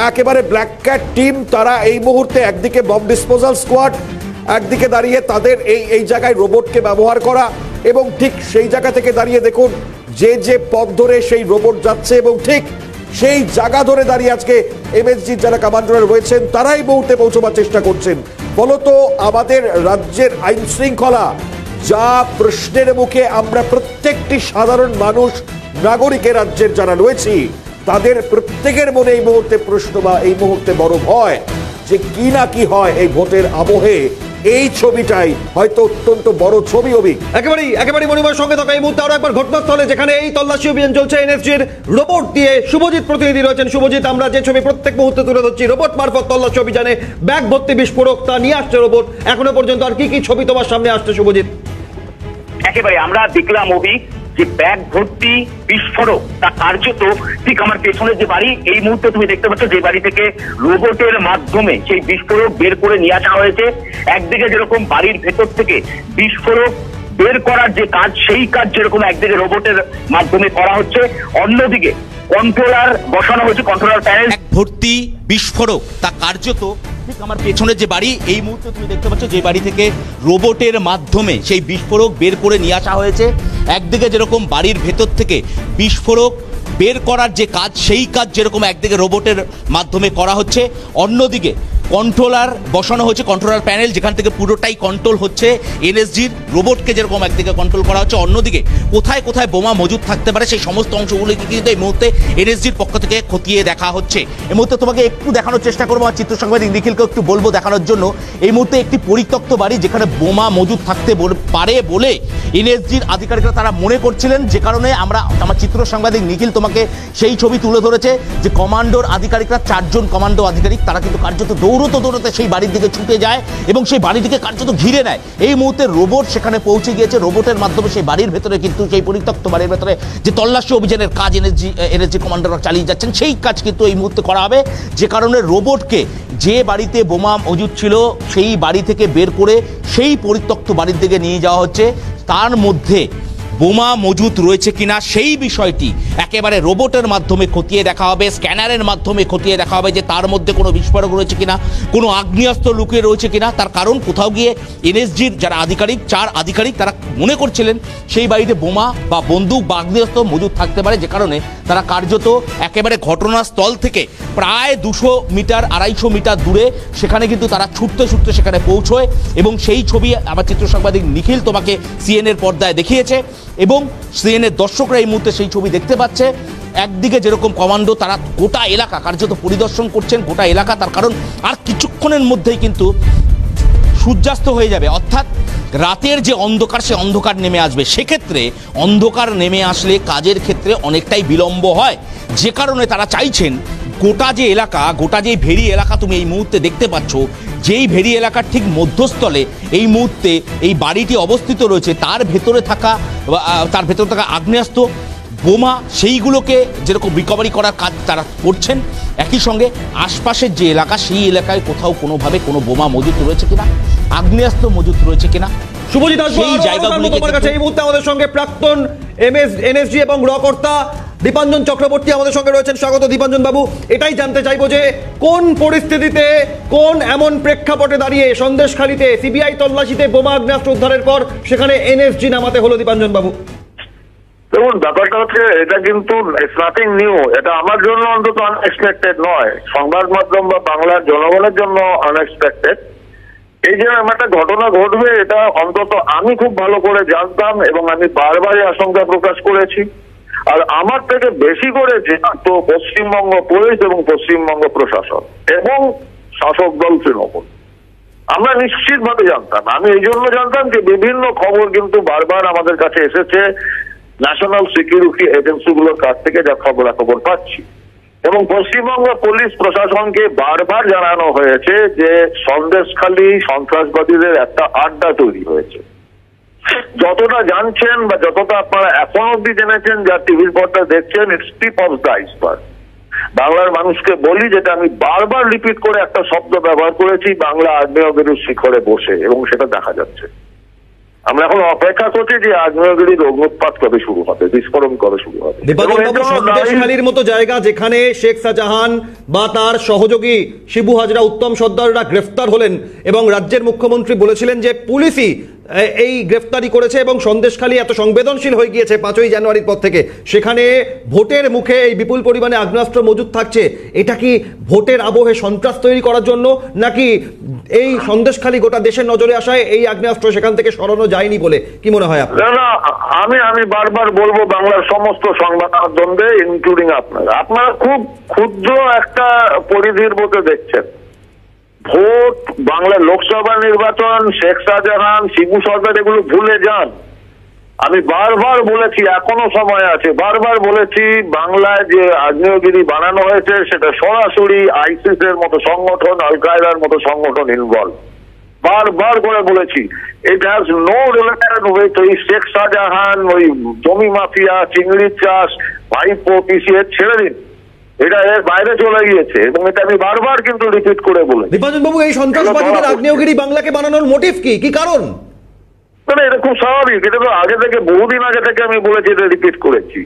একেবারে ব্ল্যাক ক্যাট টিম তারা এই মুহূর্তে একদিকে বম্ব ডিসপোজাল স্কোয়াড, একদিকে দাঁড়িয়ে তাদের এই জায়গায় রোবটকে ব্যবহার করা এবং ঠিক সেই জায়গা থেকে দাঁড়িয়ে দেখুন যে পথ ধরে সেই রোবট যাচ্ছে এবং ঠিক সেই জায়গা ধরে দাঁড়িয়ে আজকে এমএসজির যারা কমান্ডার রয়েছেন তারাই মুহূর্তে পৌঁছবার চেষ্টা করছেন। ফলত আমাদের রাজ্যের আইন শৃঙ্খলা যা প্রশ্নের মুখে আমরা প্রত্যেকটি সাধারণ মানুষ নাগরিকের রাজ্যের যারা রয়েছি তাদের প্রত্যেকের মনে এই মুহূর্তে প্রশ্ন বা এই মুহূর্তে বড় ভয় যে কি না কি হয় এই ভোটের আবহে। এই ছবিটাই হয়তো অত্যন্ত বড় ছবি অভিক। একেবারেই মণিময়ের সঙ্গে থাকা এই মুহূর্তে আরো একবার ঘটনাস্থলে যেখানে এই তল্লাশি অভিযান চলছে এনএসজির রোবট দিয়ে শুভজিৎ প্রতিনিধি রয়েছেন। শুভজিৎ, আমরা যে ছবি প্রত্যেক মুহূর্তে তুলে ধরছি রোবট মারফত তল্লাশি অভিযানে ব্যাগ ভর্তি বিস্ফোরক তা নিয়ে আসছে রোবট, এখনো পর্যন্ত আর কি কি ছবি তোমার সামনে আসছে শুভজিৎ? একেবারে আমরা দেখলাম অভিক যে ব্যাগ ভর্তি বিস্ফোরক তা কার্যত ঠিক আমার পেছনে যে বাড়ি এই মুহূর্তে তুমি দেখতে পাচ্ছ, যে বাড়ি থেকে রোবটের মাধ্যমে সেই বিস্ফোরক বের করে নিয়ে আসা হয়েছে। একদিকে যেরকম বাড়ির ভেতর থেকে বিস্ফোরক বের করার যে কাজ, সেই কাজ যেরকম একদিকে রোবটের মাধ্যমে করা হচ্ছে, অন্যদিকে কন্ট্রোলার বসানো হয়েছে, কন্ট্রোলার প্যানেল ভর্তি বিস্ফোরক তা কার্যত ঠিক আমার পেছনে যে বাড়ি এই মুহূর্তে তুমি দেখতে পাচ্ছ, যে বাড়ি থেকে রোবটের মাধ্যমে সেই বিস্ফোরক বের করে নিয়ে আসা হয়েছে। একদিকে যেরকম বাড়ির ভেতর থেকে বিস্ফোরক বের করার যে কাজ, সেই কাজ যেরকম একদিকে রোবটের মাধ্যমে করা হচ্ছে, অন্যদিকে কন্ট্রোলার বসানো হচ্ছে, কন্ট্রোলার প্যানেল যেখান থেকে পুরোটাই কন্ট্রোল হচ্ছে এনএসজির, রোবটকে যেরকম একদিকে কন্ট্রোল করা হচ্ছে, অন্যদিকে কোথায় কোথায় বোমা মজুদ থাকতে পারে সেই সমস্ত অংশগুলিকে কিন্তু এই মুহূর্তে এনএসজির পক্ষ থেকে খতিয়ে দেখা হচ্ছে। এই মুহূর্তে তোমাকে একটু দেখানোর চেষ্টা করবো, আর চিত্র সাংবাদিক নিখিলকে একটু বলবো দেখানোর জন্য। এই মুহূর্তে একটি পরিত্যক্ত বাড়ি যেখানে বোমা মজুদ থাকতে পারে বলে এনএসজির আধিকারিকরা তারা মনে করছিলেন, যে কারণে আমার চিত্র সাংবাদিক নিখিল তোমাকে সেই ছবি তুলে ধরেছে যে কমান্ডোর আধিকারিকরা, 4 জন কমান্ডো আধিকারিক, তারা কিন্তু কার্যত দৌড়তে সেই বাড়ির দিকে ছুটে যায় এবং সেই বাড়িটিকে কার্যত ঘিরে নেয়। এই মুহূর্তে রোবট সেখানে পৌঁছে গিয়েছে, রোবটের মাধ্যমে সেই বাড়ির ভেতরে কিন্তু সেই পরিত্যক্ত বাড়ির ভেতরে যে তল্লাশি অভিযানের কাজ এনএসজি কমান্ডাররা চালিয়ে যাচ্ছেন, সেই কাজ কিন্তু এই মুহূর্তে করা হবে। যে কারণে রোবটকে যে বাড়িতে বোমা মজুদ ছিল সেই বাড়ি থেকে বের করে সেই পরিত্যক্ত বাড়ির দিকে নিয়ে যাওয়া হচ্ছে। তার মধ্যে বোমা মজুদ রয়েছে কিনা সেই বিষয়টি একেবারে রোবটের মাধ্যমে খতিয়ে দেখা হবে, স্ক্যানারের মাধ্যমে খতিয়ে দেখা হবে যে তার মধ্যে কোনো বিস্ফোরক রয়েছে কিনা, কোনো আগ্নেয়াস্ত্র লুকিয়ে রয়েছে কিনা। তার কারণ কোথাও গিয়ে এনএসজির যারা আধিকারিক, 4 আধিকারিক, তারা মনে করছিলেন সেই বাড়িতে বোমা বা বন্দুক বা আগ্নেয়াস্ত্র মজুদ থাকতে পারে, যে কারণে তারা কার্যত একেবারে ঘটনাস্থল থেকে প্রায় 200 মিটার 250 মিটার দূরে সেখানে কিন্তু তারা ছুটতে সেখানে পৌঁছয়। এবং সেই ছবি আমার চিত্র সাংবাদিক নিখিল তোমাকে সিএনএর পর্দায় দেখিয়েছে এবং সিএনএর দর্শকরা এই মুহূর্তে সেই ছবি দেখতে পাচ্ছে। একদিকে যেরকম কমান্ডো তারা গোটা এলাকা কার্যত পরিদর্শন করছেন, গোটা এলাকা, তার কারণ আর কিছুক্ষণের মধ্যেই কিন্তু সূর্যাস্ত হয়ে যাবে, অর্থাৎ রাতের যে অন্ধকার, সে অন্ধকার নেমে আসবে। সেক্ষেত্রে অন্ধকার নেমে আসলে কাজের ক্ষেত্রে অনেকটাই বিলম্ব হয়, যে কারণে তারা চাইছেন গোটা যে এলাকা, গোটা যে ভেরি এলাকা তুমি এই মুহূর্তে দেখতে পাচ্ছ, যেই ভেরি এলাকার ঠিক মধ্যস্থলে এই মুহূর্তে এই বাড়িটি অবস্থিত রয়েছে, তার ভেতরে থাকা আগ্নেয়াস্ত্র, বোমা, সেইগুলোকে যেরকম রিকভারি করার কাজ তারা করছেন। একই সঙ্গে আশপাশের যে এলাকা, সেই এলাকায় কোথাও কোনোভাবে কোনো বোমা মজুত রয়েছে কিনা, আগ্নেয়াস্ত্র মজুত রয়েছে কিনা, শুভজিৎ আসবো তোমার কাছে। এই মুহূর্তে আমাদের সঙ্গে প্রাক্তন এনএসজি এবং র কর্তা দীপাঞ্জন চক্রবর্তী আমাদের সঙ্গে রয়েছেন। স্বাগত দীপাঞ্জন বাবু। এটাই জানতে চাইবো যে কোন পরিস্থিতিতে, কোন এমন প্রেক্ষাপটে দাঁড়িয়ে সন্দেশখালীতে সিবিআই তল্লাশিতে বোমা আগ্নেয়াস্ত্র উদ্ধারের পর সেখানে এনএসজি নামাতে হলো দীপাঞ্জন বাবু? দেখুন, ব্যাপারটা হচ্ছে এটা কিন্তু ইটস নাথিং নিউ। এটা আমার জন্য অন্তত আনএক্সপেক্টেড নয়, সংবাদ মাধ্যম বা বাংলার জনগণের জন্য আনএক্সপেক্টেড। এই যে একটা ঘটনা ঘটবে এটা অন্তত আমি খুব ভালো করে জানতাম এবং আমি বারবারই আশঙ্কা প্রকাশ করেছি। আর আমার থেকে বেশি করে জানতো পশ্চিমবঙ্গ পুলিশ এবং পশ্চিমবঙ্গ প্রশাসন এবং শাসক দল তৃণমূল। আমরা নিশ্চিতভাবে জানতাম। আমি এই জন্য জানতাম যে বিভিন্ন খবর কিন্তু বারবার আমাদের কাছে এসেছে ন্যাশনাল সিকিউরিটি এজেন্সিগুলোর কাছ থেকে, যা খবরাখবর পাচ্ছি। এবং পশ্চিমবঙ্গ পুলিশ প্রশাসনকে বারবার জানানো হয়েছে যে সন্দেশখালী সন্ত্রাসবাদীদের একটা আড্ডা তৈরি হয়েছে। যতটা জানছেন বা যতটা আপনারা এখন অব্দি জেনেছেন, যা টিভির পর্দা দেখছেন, it's tip of the iceberg. বাংলার মানুষকে বলি, যেটা আমি বারবার রিপিট করে একটা শব্দ ব্যবহার করেছি, বাংলা আগ্নেয়গিরির শিখরে বসে, এবং সেটা দেখা যাচ্ছে। আমরা এখন অপেক্ষা করছি যে আগ্নেয়গিরির অগ্নুৎপাত কবে শুরু হবে, বিস্ফোরণ কবে শুরু হবে। সন্দেশখালীর মতো জায়গা যেখানে শেখ শাহজাহান বা তার সহযোগী শিবু হাজরা, উত্তম সর্দাররা গ্রেফতার হলেন এবং রাজ্যের মুখ্যমন্ত্রী বলেছিলেন যে পুলিশই এই গ্রেফতারি করেছে এবং সন্দেশখালী এত সংবেদনশীল হয়ে গিয়েছে 5ই জানুয়ারির পর থেকে, সেখানে ভোটের মুখে এই বিপুল পরিমাণে আগ্নেয়াস্ত্র মজুদ থাকছে। এটা কি ভোটের আবহে সন্ত্রাস তৈরি করার জন্য, নাকি এই সন্দেশখালী গোটা দেশের নজরে আসায় এই আগ্নেয়াস্ত্র সেখান থেকে সরানো যায়নি বলে কি মনে হয় আপনার? না, আমি বারবার বলবো বাংলার সমস্ত সংবাদ মাধ্যমে, ইনক্লুডিং আপনারা খুব ক্ষুদ্র একটা পরিধির মধ্যে দেখছেন। ভোট, বাংলার লোকসভা নির্বাচন, শেখ শাহজাহান, শিবু সরকার, এগুলো ভুলে যান। আমি বারবার বলেছি, এখনো সময় আছে, বারবার বলেছি বাংলায় যে আগ্নেয়গিরি বানানো হয়েছে সেটা সরাসরি আইসিস এর মতো সংগঠন, আল কায়দার মতো সংগঠন ইনভলভ। বারবার করে বলেছি, it has no relation with ওই শেখ শাহজাহান, ওই জমি মাফিয়া, চিংড়ি চাষ, ভাইপো, পিসিএ, ছেড়ে দিন। এটা এর বাইরে চলে গিয়েছে এবং এটা আমি বারবার কিন্তু রিপিট করে বলেছি। দীপাঞ্জন বাবু, এই সন্ত্রাসবাদীদের আগ্নেয়গিরি বাংলাকে বানানোর মোটিভ কি, কি কারণ? মানে এটা খুব স্বাভাবিক। এটা তো আগে থেকে, বহুদিন আগে থেকে আমি বলেছি, এটা রিপিট করেছি।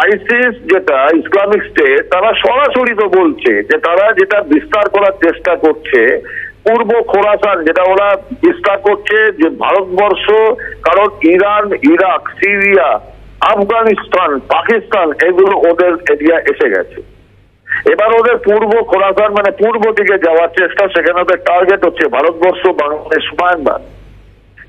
আইসিস যেটা ইসলামিক স্টেট, তারা সরাসরি তো বলছে যে তারা যেটা বিস্তার করার চেষ্টা করছে, পূর্ব খোরাসান যেটা ওরা বিস্তার করছে, যে ভারতবর্ষ, কারণ Iran, Iraq, Syria, Afghanistan, Pakistan এগুলো ওদের এরিয়া এসে গেছে। এবার ওদের পূর্ব খোরাসান মানে পূর্ব দিকে যাওয়ার চেষ্টা, সেখানে ওদের টার্গেট হচ্ছে ভারতবর্ষ, বাংলাদেশ, মায়ানমার।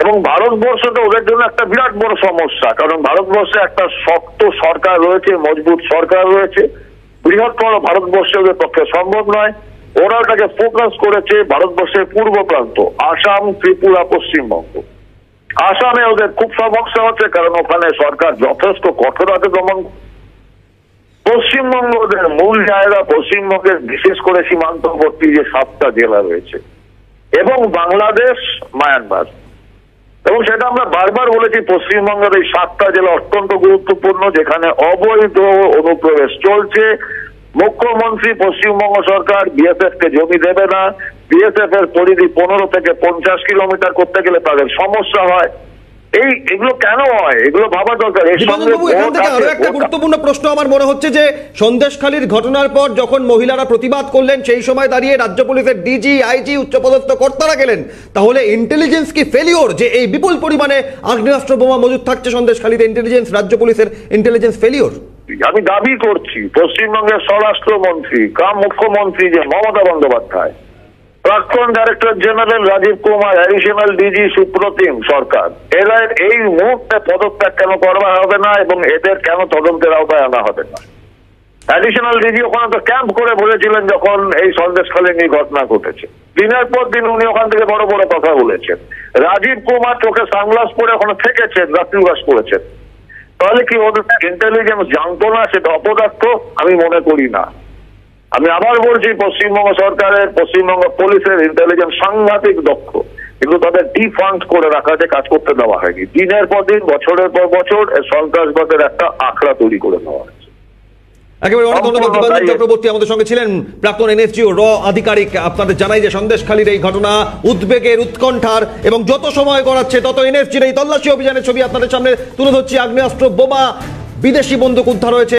এবং ভারতবর্ষটা ওদের জন্য একটা বিরাট বড় সমস্যা, কারণ ভারতবর্ষে একটা শক্ত সরকার রয়েছে, মজবুত সরকার রয়েছে। বৃহত্তর ভারতবর্ষে ওদের পক্ষে সম্ভব নয়। ওরা ওটাকে ফোকাস করেছে ভারতবর্ষের পূর্ব প্রান্ত, আসাম, ত্রিপুরা, পশ্চিমবঙ্গ। আসামে ওদের খুব সমস্যা হচ্ছে, কারণ ওখানে সরকার যথেষ্ট কঠোরভাবে দমন। পশ্চিমবঙ্গ ওদের মূল জায়গা, পশ্চিমবঙ্গের বিশেষ করে সীমান্তবর্তী যে 7টা জেলা রয়েছে, এবং বাংলাদেশ, মায়ানমার। এবং সেটা আমরা বারবার বলেছি, পশ্চিমবঙ্গের এই 7টা জেলা অত্যন্ত গুরুত্বপূর্ণ, যেখানে অবৈধ অনুপ্রবেশ চলছে। মুখ্যমন্ত্রী, পশ্চিমবঙ্গ সরকার বিএসএফ কে জমি দেবে না। বিএসএফ এর পরিধি 15 থেকে 50 কিলোমিটার করতে গেলে তাদের সমস্যা হয়। এগুলো কেন হয়, এগুলো ভাবা দরকার। এর সঙ্গে এখান থেকে আরো একটা গুরুত্বপূর্ণ প্রশ্ন আমার মনে হচ্ছে যে সন্দেশখালীর ঘটনার পর যখন মহিলারা প্রতিবাদ করলেন, সেই সময় দাঁড়িয়ে রাজ্য পুলিশের ডিজি, আইজি, উচ্চপদস্থ কর্তারা গেলেন। তাহলে ইন্টেলিজেন্স কি ফেলিওর, যে এই বিপুল পরিমাণে আগ্নেয়াস্ত্র বোমা মজুদ থাকছে সন্দেশখালীতে? ইন্টেলিজেন্স, রাজ্য পুলিশের ইন্টেলিজেন্স ফেলিওর? আমি দাবি করছি পশ্চিমবঙ্গের স্বরাষ্ট্রমন্ত্রী কাম মুখ্যমন্ত্রী যে মমতা বন্দ্যোপাধ্যায়, প্রাক্তন director general Rajeev Kumar, additional DG Supratim Sarkar, এরা এই মুহূর্তে পদত্যাগ কেন করা হবে না এবং এদের কেন তদন্তের আওতায় আনা হবে না? অ্যাডিশনাল ডিজি ওখানে তো ক্যাম্প করে বলেছিলেন যখন এই সন্দেশখালী নিয়ে ঘটনা ঘটেছে। দিনের পর দিন উনি ওখান থেকে বড় বড় কথা বলেছেন। রাজীব কুমার চোখে সানগ্লাস পরে ওখানে থেকেছেন, রাত্রিবাস করেছেন। তাহলে কি ওদের ইন্টেলিজেন্স জানতো না সেটা অপদার্থ? আমি মনে করি না। আমি আবার বলছি, পশ্চিমবঙ্গ সরকারের, পশ্চিমবঙ্গ পুলিশের ইন্টেলিজেন্স সাংঘাতিক দক্ষ, কিন্তু তাদের ডিফান্ড করে রাখাতে কাজ করতে দেওয়া হয়নি। দিনের পর দিন, বছরের পর বছর সন্ত্রাসবাদের একটা আখড়া তৈরি করে নেওয়া হয়েছে। একেবারে অনেক ধন্যবাদ। দীপাঞ্জন চক্রবর্তী আমাদের সঙ্গে ছিলেন, প্রাক্তন এনএসজিও র আধিকারিক। আপনাদের জানাই যে সন্দেশখালীর এই ঘটনা উদ্বেগের, উৎকণ্ঠার, এবং যত সময় গড়াচ্ছে তত এনএসজির এই তল্লাশি অভিযানের ছবি আপনাদের সামনে তুলে ধরছি। আগ্নেয়াস্ত্র বোমা, বিদেশি বন্দুক উদ্ধার হয়েছে।